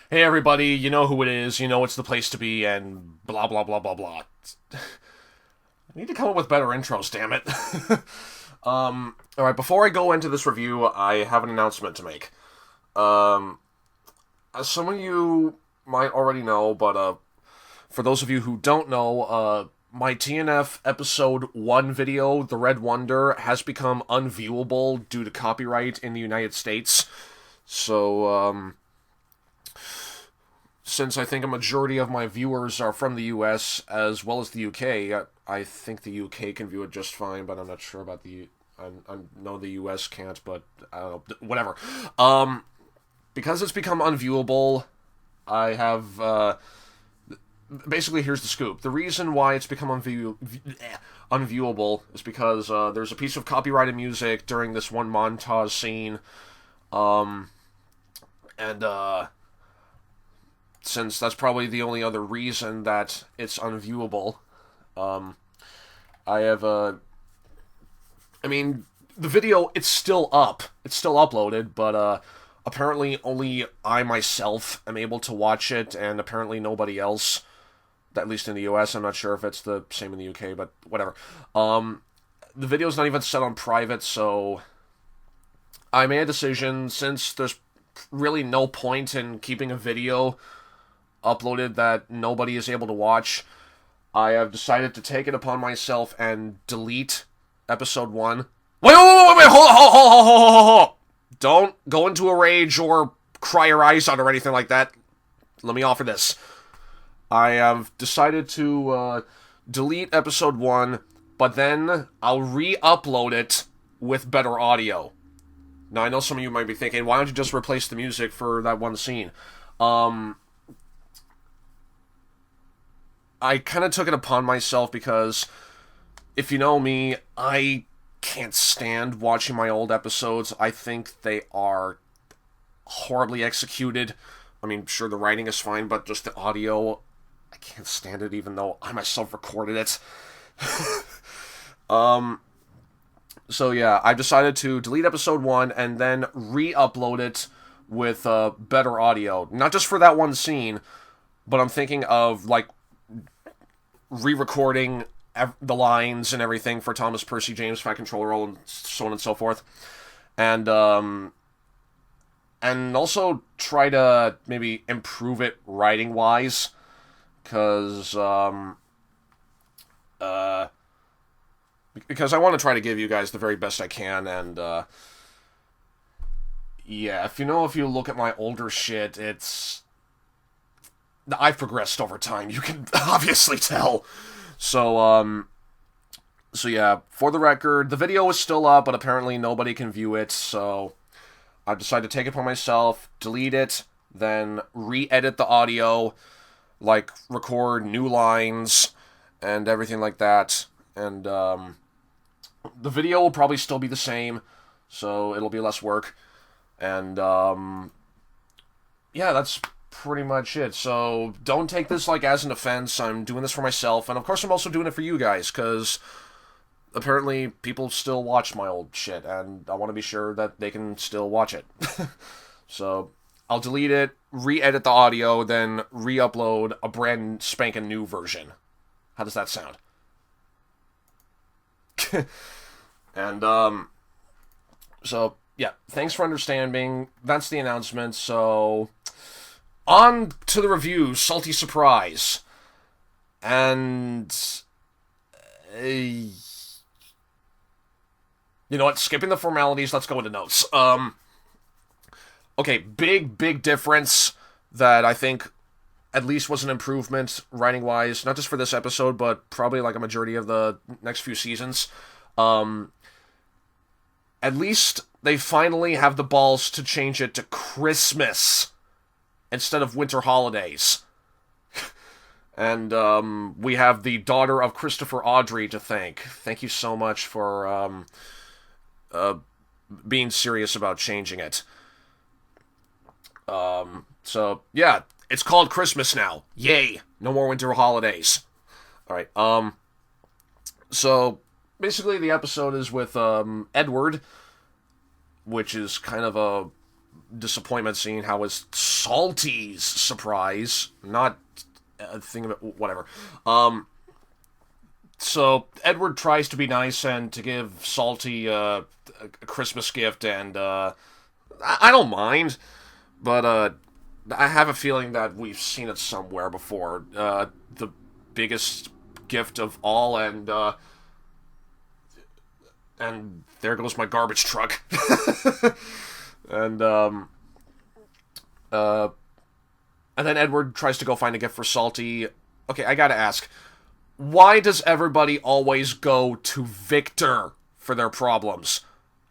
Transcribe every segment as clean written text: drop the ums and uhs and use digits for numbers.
Hey everybody, you know who it is, you know it's the place to be, and blah blah blah blah blah. I need to come up with better intros, damn it. Alright, before I go into this review, I have an announcement to make. Um, as some of you might already know, but for those of you who don't know, my TNF episode 1 video, The Red Wonder, has become unviewable due to copyright in the United States. So, since I think a majority of my viewers are from the US as well as the UK, I think the UK can view it just fine, but I'm not sure about I know the US can't, but I don't know. Whatever. Because it's become unviewable, I have. Basically, here's the scoop. The reason why it's become unviewable is because there's a piece of copyrighted music during this one montage scene. And since that's probably the only other reason that it's unviewable, I have I mean, the video, it's still up. It's still uploaded, but apparently only I myself am able to watch it, and apparently nobody else, at least in the US. I'm not sure if it's the same in the UK, but whatever. The video's not even set on private, so I made a decision, since there's really no point in keeping a video uploaded that nobody is able to watch, I have decided to take it upon myself and delete episode 1. Wait, hold. Don't go into a rage or cry your eyes out or anything like that. Let me offer this. I have decided to delete episode 1, but then I'll re-upload it with better audio. Now, I know some of you might be thinking, why don't you just replace the music for that one scene? I kind of took it upon myself because, if you know me, I can't stand watching my old episodes. I think they are horribly executed. I mean, sure, the writing is fine, but just the audio, I can't stand it, even though I myself recorded it. So yeah, I've decided to delete episode 1 and then re-upload it with better audio. Not just for that one scene, but I'm thinking of, like, re-recording the lines and everything for Thomas Percy James, Fat Controller role, and so on and so forth. And also try to maybe improve it writing-wise, because I want to try to give you guys the very best I can, and yeah, if you look at my older shit, I've progressed over time. You can obviously tell. So yeah, for the record, the video is still up, but apparently nobody can view it, so I've decided to take it upon myself, delete it, then re-edit the audio, like record new lines and everything like that, and the video will probably still be the same, so it'll be less work, and yeah, that's pretty much it. So don't take this like as an offense. I'm doing this for myself, and of course I'm also doing it for you guys, because apparently people still watch my old shit, and I want to be sure that they can still watch it. So I'll delete it, re-edit the audio, then re-upload a brand spanking new version. How does that sound? And so yeah, thanks for understanding. That's the announcement. So on to the review, Salty Suprise. And you know what? Skipping the formalities, let's go into notes. Okay, big difference that I think at least was an improvement writing-wise, not just for this episode, but probably like a majority of the next few seasons. At least they finally have the balls to change it to Christmas instead of winter holidays. And we have the daughter of Christopher Audrey to thank. Thank you so much for being serious about changing it. So yeah, it's called Christmas now. Yay! No more winter holidays. Alright, so basically the episode is with Edward, which is kind of a disappointment seeing how it's Salty's surprise, not a thing of it, whatever. So Edward tries to be nice and to give Salty a Christmas gift, and I don't mind, but I have a feeling that we've seen it somewhere before. The biggest gift of all, and there goes my garbage truck. And then Edward tries to go find a gift for Salty. Okay, I gotta ask, why does everybody always go to Victor for their problems?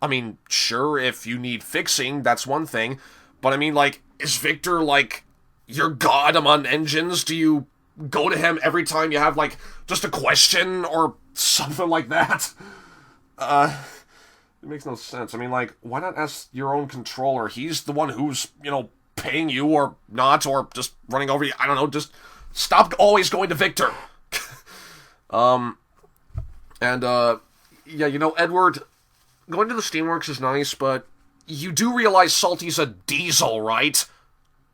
I mean, sure, if you need fixing, that's one thing, but I mean, like, is Victor, like, your god among engines? Do you go to him every time you have, like, just a question or something like that? It makes no sense. I mean, like, why not ask your own controller? He's the one who's, paying you or not, or just running over you. I don't know, just stop always going to Victor. Edward, going to the Steamworks is nice, but you do realize Salty's a diesel, right?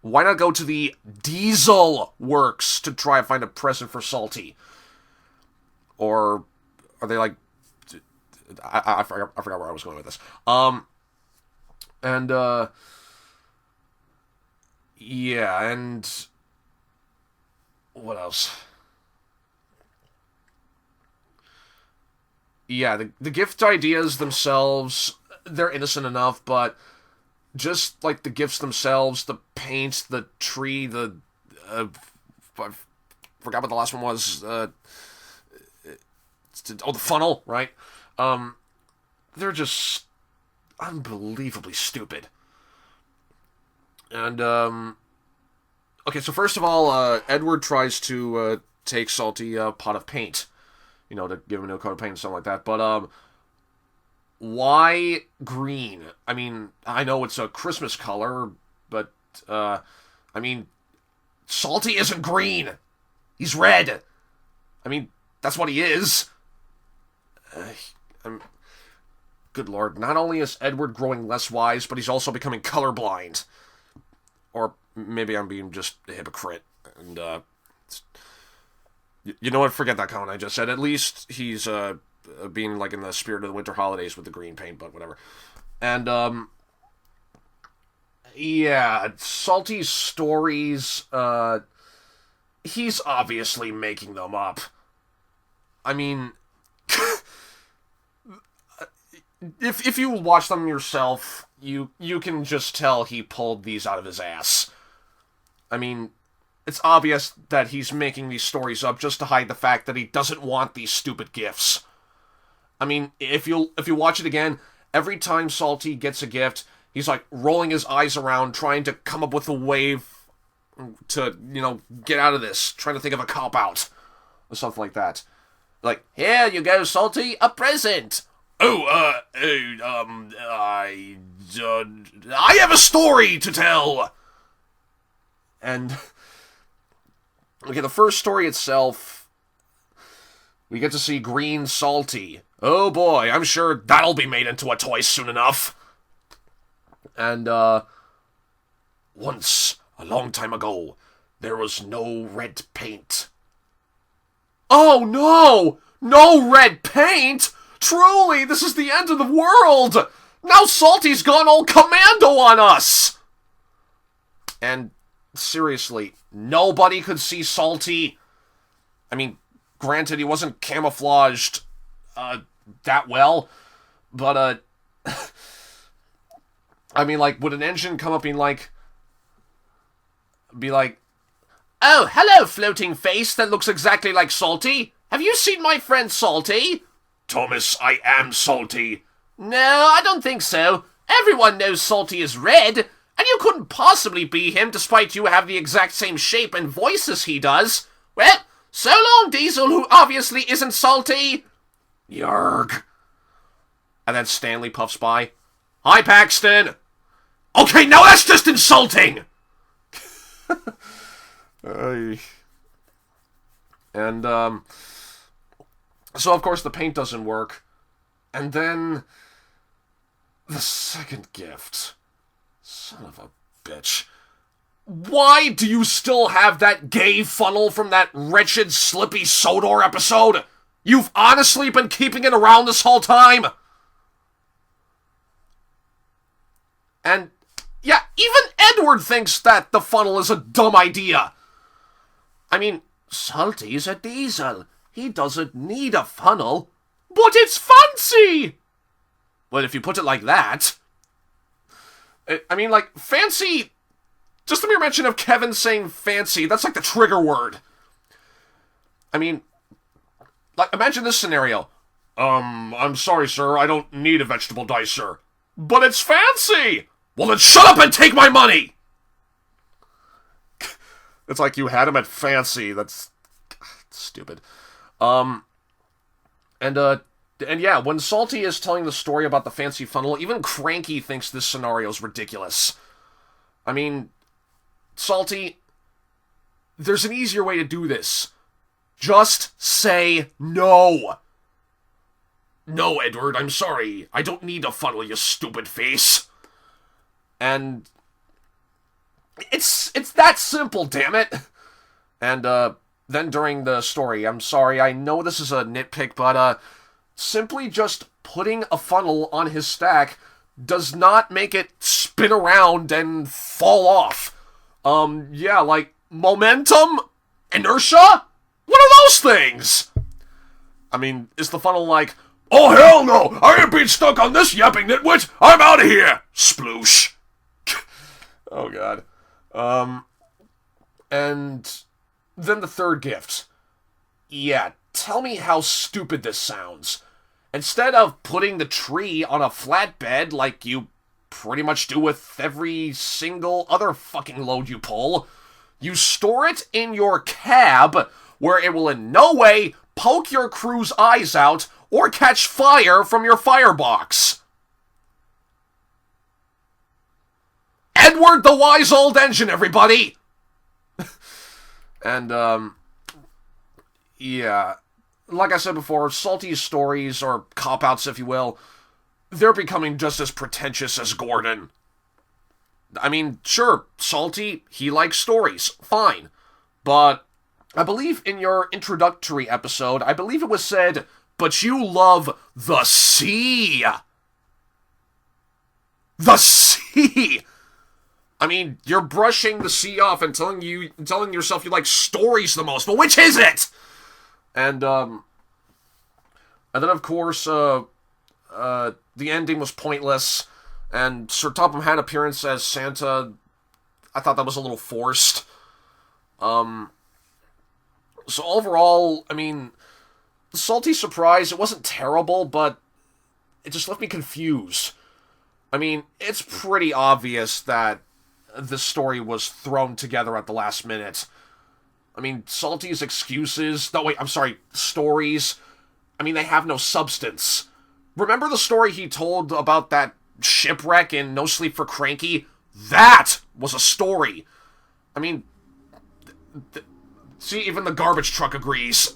Why not go to the Diesel Works to try and find a present for Salty? Or are they like... I forgot where I was going with this. And what else? Yeah, the gift ideas themselves, they're innocent enough, but just like the gifts themselves, the paint, the tree, I forgot what the last one was. The funnel, right? They're just unbelievably stupid. And, okay, so first of all, Edward tries to take Salty a pot of paint, to give him a new coat of paint and something like that, but, why green? I mean, I know it's a Christmas color, but, Salty isn't green! He's red! I mean, that's what he is! Good lord, not only is Edward growing less wise, but he's also becoming colorblind. Or maybe I'm being just a hypocrite. And, you know what? Forget that comment I just said. At least he's, being, like, in the spirit of the winter holidays with the green paint, but whatever. And, Salty's stories, he's obviously making them up. I mean... If you watch them yourself, you can just tell he pulled these out of his ass. I mean, it's obvious that he's making these stories up just to hide the fact that he doesn't want these stupid gifts. I mean, if you watch it again, every time Salty gets a gift, he's like rolling his eyes around, trying to come up with a way to, get out of this, trying to think of a cop-out, or something like that. Like, here you go, Salty, a present! I have a story to tell! And, okay, the first story itself, we get to see Green Salty. Oh boy, I'm sure that'll be made into a toy soon enough. And, once, a long time ago, there was no red paint. Oh no! No red paint?! Truly, this is the end of the world! Now Salty's gone all commando on us! And, seriously, nobody could see Salty. I mean, granted, he wasn't camouflaged, that well, but, I mean, like, would an engine come up and, be like, oh, hello, floating face that looks exactly like Salty. Have you seen my friend Salty? Thomas, I am Salty. No, I don't think so. Everyone knows Salty is red, and you couldn't possibly be him despite you have the exact same shape and voice as he does. Well, so long, Diesel, who obviously isn't Salty. Yarg. And then Stanley puffs by. Hi, Paxton. Okay, now that's just insulting. And, so, of course, the paint doesn't work. And then... the second gift. Son of a bitch. Why do you still have that gay funnel from that wretched Slippy Sodor episode? You've honestly been keeping it around this whole time? And, yeah, even Edward thinks that the funnel is a dumb idea. I mean, Salty's a diesel. He doesn't need a funnel. But it's fancy! Well, if you put it like that... I mean, like, fancy... Just the mere mention of Kevin saying fancy, that's like the trigger word. I mean, like, imagine this scenario. I'm sorry, sir, I don't need a vegetable dicer. But it's fancy! Well, then shut up and take my money! It's like you had him at fancy, that's stupid. And yeah, when Salty is telling the story about the fancy funnel, even Cranky thinks this scenario's ridiculous. I mean... Salty, there's an easier way to do this. Just say no. No, Edward, I'm sorry. I don't need a funnel, you stupid face. And it's that simple, damn it. And then during the story, I'm sorry, I know this is a nitpick, but simply just putting a funnel on his stack does not make it spin around and fall off. Yeah, like, momentum? Inertia? What are those things? I mean, is the funnel like, oh hell no, I ain't being stuck on this yapping nitwit, I'm out of here, sploosh. Oh god. And then the third gift. Yeah, tell me how stupid this sounds. Instead of putting the tree on a flatbed like you pretty much do with every single other fucking load you pull, you store it in your cab where it will in no way poke your crew's eyes out or catch fire from your firebox. Edward the Wise Old Engine, everybody! And, yeah, like I said before, Salty's stories, or cop-outs if you will, they're becoming just as pretentious as Gordon. I mean, sure, Salty, he likes stories, fine. But I believe in your introductory episode, I believe it was said, but you love the sea. The sea! I mean, you're brushing the sea off and telling yourself you like stories the most, but which is it? And then of course, the ending was pointless, and Sir Topham Hatt appearance as Santa, I thought that was a little forced. So overall, I mean, Salty Surprise, it wasn't terrible, but it just left me confused. I mean, it's pretty obvious that this story was thrown together at the last minute. I mean, Salty's stories, I mean, they have no substance. Remember the story he told about that shipwreck in No Sleep for Cranky? That was a story. I mean, see, even the garbage truck agrees.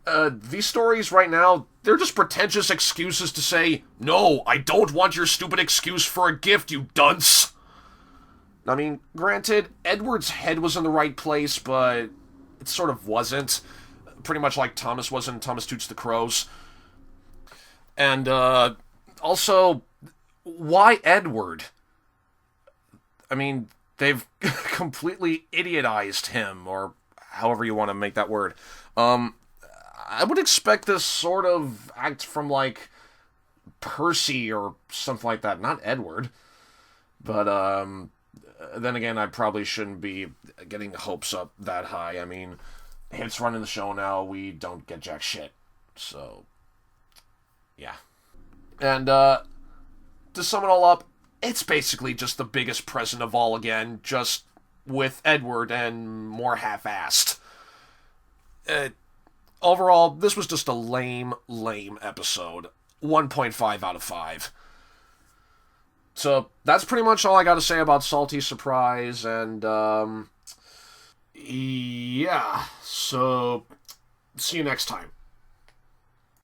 These stories right now, they're just pretentious excuses to say, no, I don't want your stupid excuse for a gift, you dunce. I mean, granted, Edward's head was in the right place, but it sort of wasn't. Pretty much like Thomas was in Thomas Toots the Crows. And, also, why Edward? I mean, they've completely idiotized him, or however you want to make that word. I would expect this sort of act from, like, Percy or something like that, not Edward. But, then again, I probably shouldn't be getting hopes up that high. I mean, Hit's running the show now, we don't get jack shit. So, yeah. And, to sum it all up, it's basically just the biggest present of all again, just with Edward and more half-assed. Overall, this was just a lame episode. 1.5 out of 5. So, that's pretty much all I gotta say about Salty Surprise, and, yeah, so, see you next time.